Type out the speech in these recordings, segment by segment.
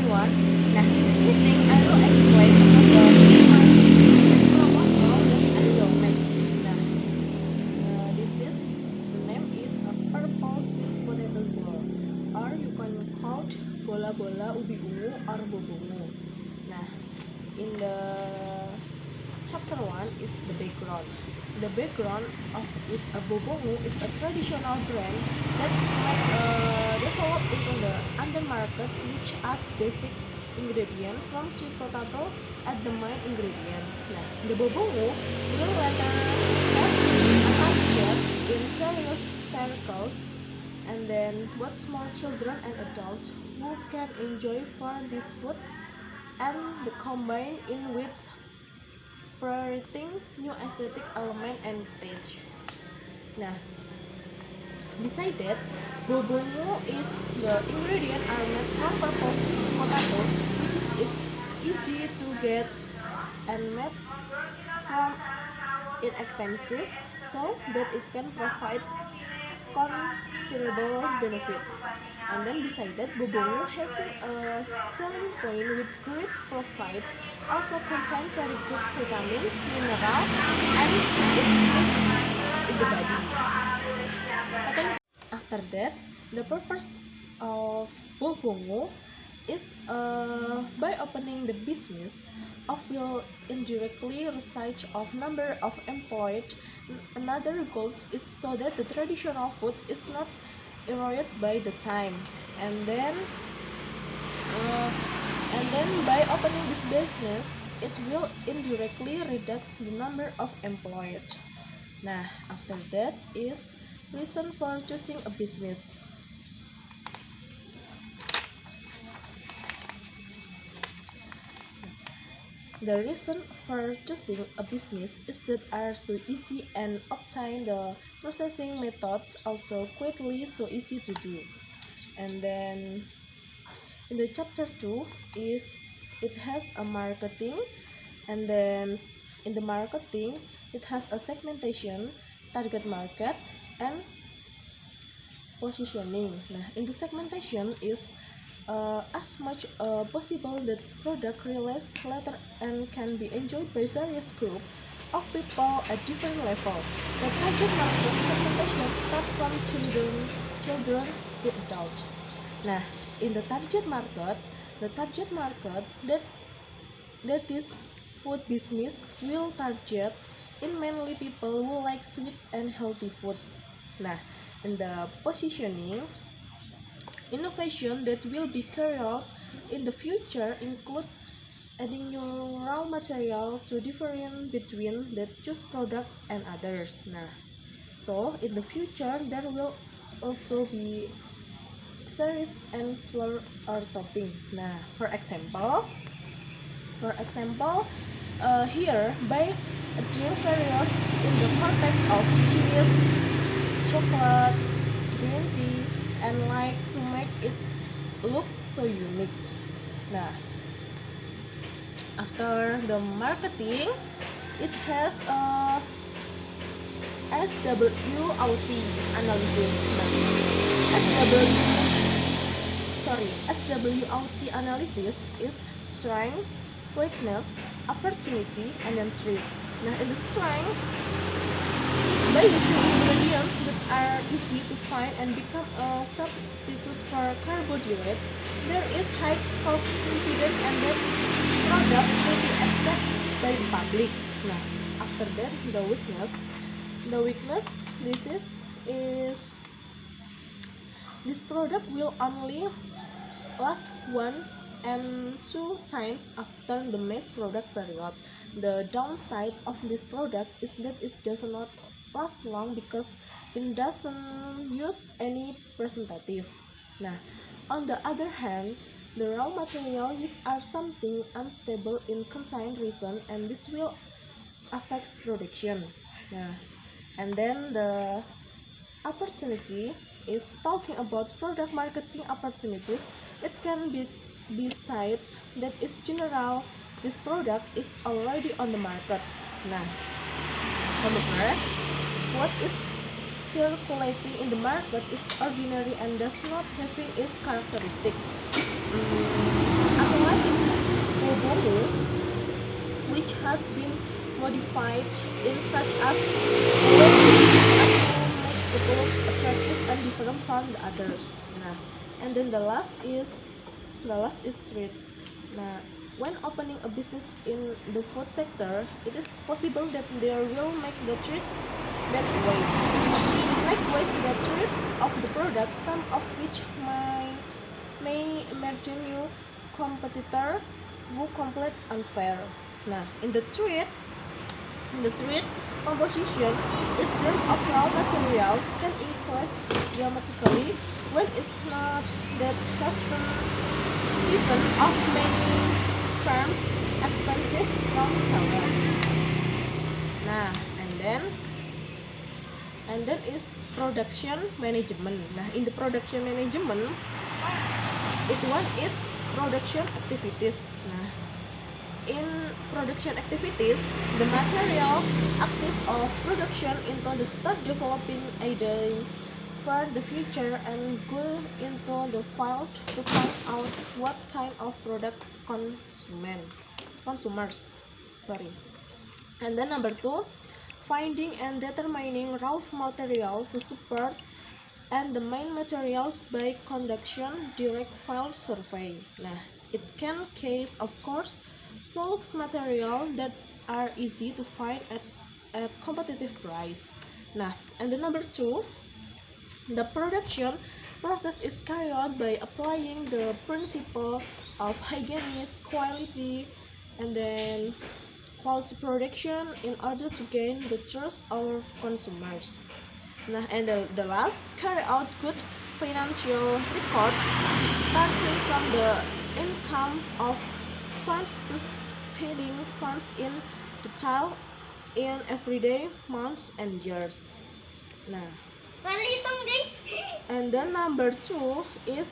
everyone. Nah, in this meeting I will explain about the proposal that I will make. Nah, the name is a purple sweet potato ball, or you can call it bola-bola ubi ungu or bobongo. Nah, in the chapter 1 is the background. The background of is a bobongo is a traditional brand that developed into the under market, which has basic ingredients from sweet potato as the main ingredients. Nah, the bobongo will later have appeared in various circles, and then both small children and adults who can enjoy for this food and the combine in with providing new aesthetic element and taste. Nah, besides that, bobongo is the ingredient are made from purple sweet potato, which is easy to get and made from inexpensive, so that it can provide considerable benefits. And then beside that, bobongo having a selling point with great profits also contain very good vitamins, mineral, and it's good in the body. After that, the purpose of bobongo is by opening the business of will indirectly research of number of employed. Another goal is so that the traditional food is not eroded by the time, and then by opening this business it will indirectly reduce the number of employed. Nah, after that is reason for choosing a business. The reason for choosing a business is that are so easy and obtain the processing methods also quickly so easy to do. And then in the chapter 2 is it has a marketing, and then in the marketing it has a segmentation, target market, and positioning. Nah, in the segmentation is as much possible that product release later and can be enjoyed by various groups of people at different level. The target market segmentation start from children to adult. Nah, in the target market that is food business will target in mainly people who like sweet and healthy food. Nah, in the positioning, innovation that will be carried out in the future include adding new raw material to different between the choose product and others. Nah, so in the future there will also be various and flour or topping. Nah, for example, here by adding various in the context of cheese, chocolate, green tea, and like to make it look so unique. Nah, after the marketing, it has a SWOT analysis. SWOT analysis is strength, weakness, opportunity, and then threat. Nah, in the strength, by using ingredients that are easy to find and become a substitute for carbohydrates, there is high confidence and that product will be accepted by the public. Nah, after that, the weakness, is this product will only last 1 and 2 times after the mass product period. The downside of this product is that it does not last long because it doesn't use any preservative. Nah, on the other hand, the raw material used are something unstable in contained reason, and this will affect production. Nah, and then the opportunity is talking about product marketing opportunities. It can be besides that is general. This product is already on the market. Nah, however, what is circulating in the market is ordinary and does not having its characteristic. bobomu, which has been modified in such as a way as to make the book attractive and different from the others. Nah, and then the last is street. Nah, when opening a business in the food sector, it is possible that they will make the treat that way. Likewise, the treat of the product, some of which may emerge new competitor who compete unfair. Nah, in the treat composition is term of raw materials can increase dramatically when it's not that often season of many firms expensive raw materials. Nah, and then is production management. Nah, in the production management, one is production activities. Nah, in production activities, the material active of production into the start developing idea for the future and go into the field to find out what kind of product consumers. And then number 2, finding and determining raw material to support and the main materials by conduction direct field survey. Nah, it can case of course source material that are easy to find at competitive price. Nah, and the number 2, the production process is carried out by applying the principle of hygienic quality and then quality production in order to gain the trust of consumers. Nah, and the last, carry out good financial records starting from the income of funds to spending funds in detail in everyday months and years. Nah, and then number 2 is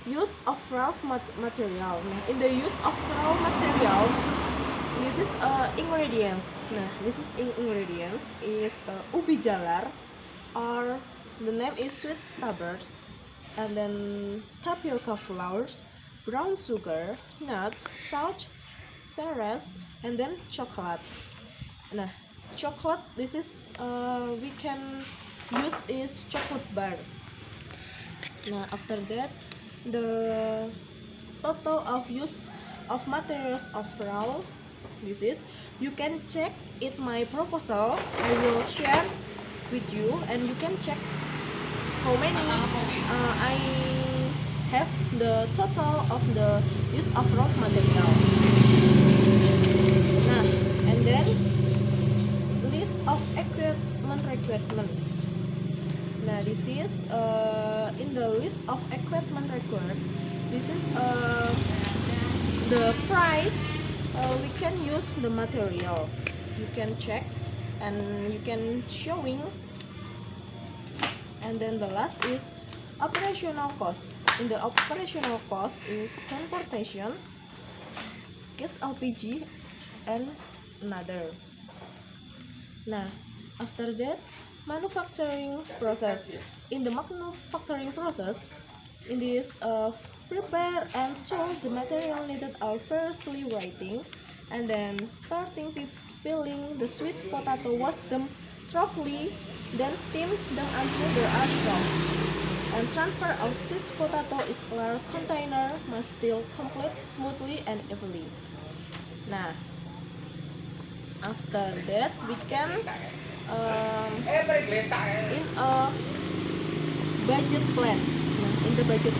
use of raw material. Nah, in the use of raw materials, this is ingredients. Nah, this is ingredients is ubi jalar, or the name is sweet starburst, and then tapioca flours, brown sugar, nuts, salt, cereals, and then chocolate. Nah, chocolate, this is we can use is chocolate bar. Nah, after that, the total of use of materials of raw, this is, you can check it my proposal. I will share with you, and you can check how many I have the total of the use of raw material. Nah, and then list of equipment requirement. Nah, this is in the list of equipment required. This is the price. We can use the material. You can check and you can showing. And then the last is operational cost. In the operational cost is transportation, gas LPG, and another. Nah, after that, manufacturing process. In the manufacturing process, in this prepare and tool the material needed are firstly writing, and then starting peeling the sweet potato, wash them thoroughly, then steam them until they are soft, and transfer of sweet potato is clear container must still complete smoothly and evenly. Nah, after that we can in a budget plan. Nah, in the budget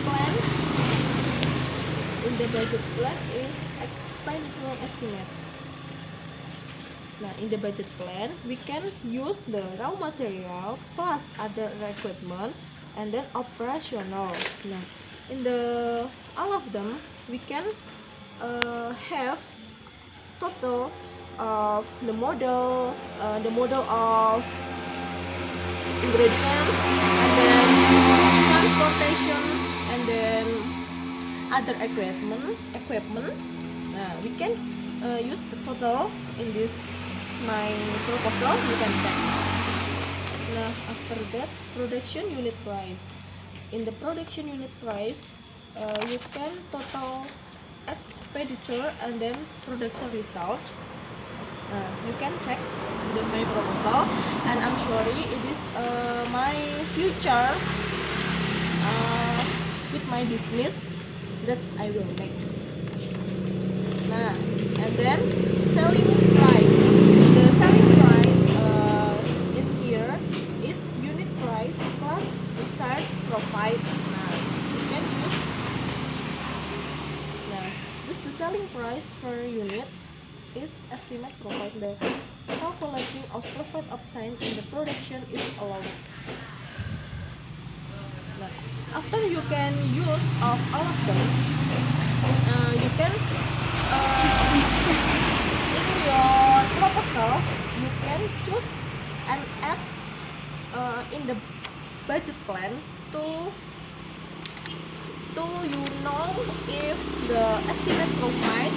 plan is expenditure estimate. Nah, in the budget plan we can use the raw material plus other equipment and then operational. Nah, in the all of them we can have total of the model of ingredients, and then transportation, and then other equipment. We can use the total in this my proposal. You can check. Now after that, production unit price. In the production unit price, you can total expenditure and then production result. You can check my proposal, and I'm sorry it is my future with my business that I will make. Nah, and then selling price. The selling price in here is unit price plus desired profit. Nah, you can use. Nah, the selling price per unit is estimate profit. The calculating of profit obtained in the production is allowed. Nah, after you can use of all of them, you can in your proposal you can choose and add in the budget plan to you know if the estimate profit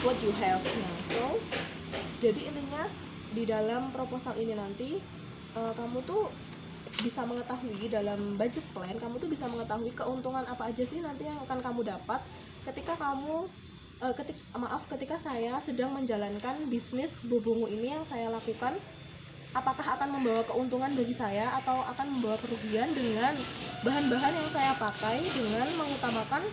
what you have. Nah, so jadi intinya di dalam proposal ini nanti kamu tuh bisa mengetahui dalam budget plan, kamu tuh bisa mengetahui keuntungan apa aja sih nanti yang akan kamu dapat ketika kamu ketika saya sedang menjalankan bisnis bubungu ini yang saya lakukan. Apakah akan membawa keuntungan bagi saya atau akan membawa kerugian dengan bahan-bahan yang saya pakai dengan mengutamakan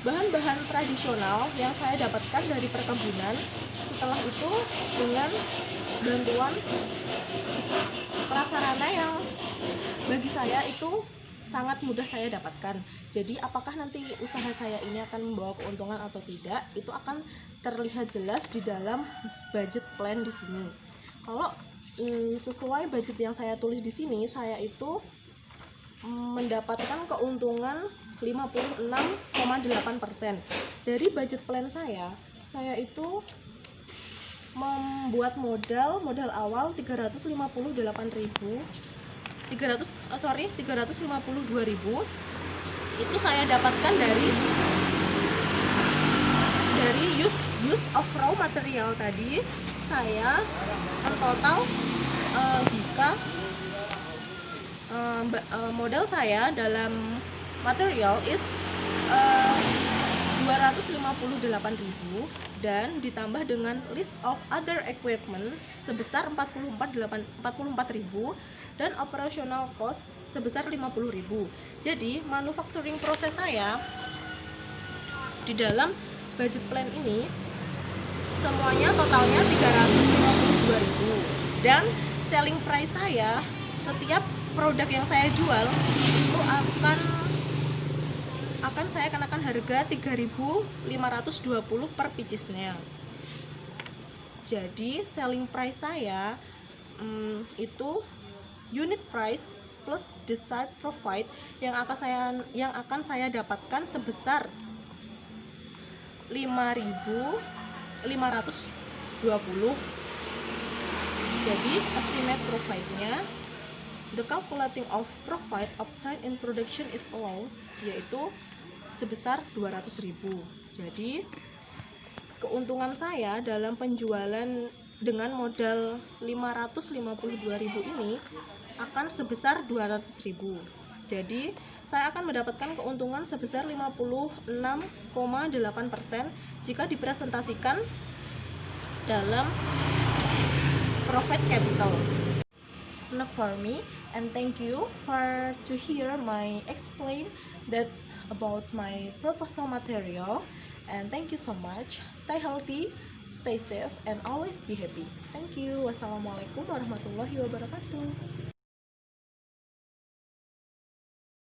bahan-bahan tradisional yang saya dapatkan dari perkebunan. Setelah itu dengan bantuan prasarana yang bagi saya itu sangat mudah saya dapatkan. Jadi apakah nanti usaha saya ini akan membawa keuntungan atau tidak, itu akan terlihat jelas di dalam budget plan di sini. Kalau sesuai budget yang saya tulis di sini, saya itu mendapatkan keuntungan 56,8%. Dari budget plan saya itu membuat modal awal 352.000 itu saya dapatkan dari use of raw material tadi. Saya total jika modal saya dalam material is 258.000 dan ditambah dengan list of other equipment sebesar 44.000 dan operational cost sebesar 50.000. Jadi manufacturing proses saya di dalam budget plan ini semuanya totalnya 352.000 dan selling price saya, setiap produk yang saya jual itu akan saya kenakan harga 3.520 per piecesnya. Jadi selling price saya itu unit price plus desired profit yang akan saya dapatkan sebesar 5.520. Jadi estimate profitnya, the calculating of profit obtained in production is allowed, yaitu sebesar 200.000. Jadi keuntungan saya dalam penjualan dengan modal 552.000 ini akan sebesar 200.000. Jadi saya akan mendapatkan keuntungan sebesar 56,8% jika dipresentasikan dalam profit capital. Enough for me, and thank you for to hear my explain that's about my proposal material, and thank you so much. Stay healthy, stay safe, and always be happy. Thank you. Wassalamualaikum warahmatullahi wabarakatuh.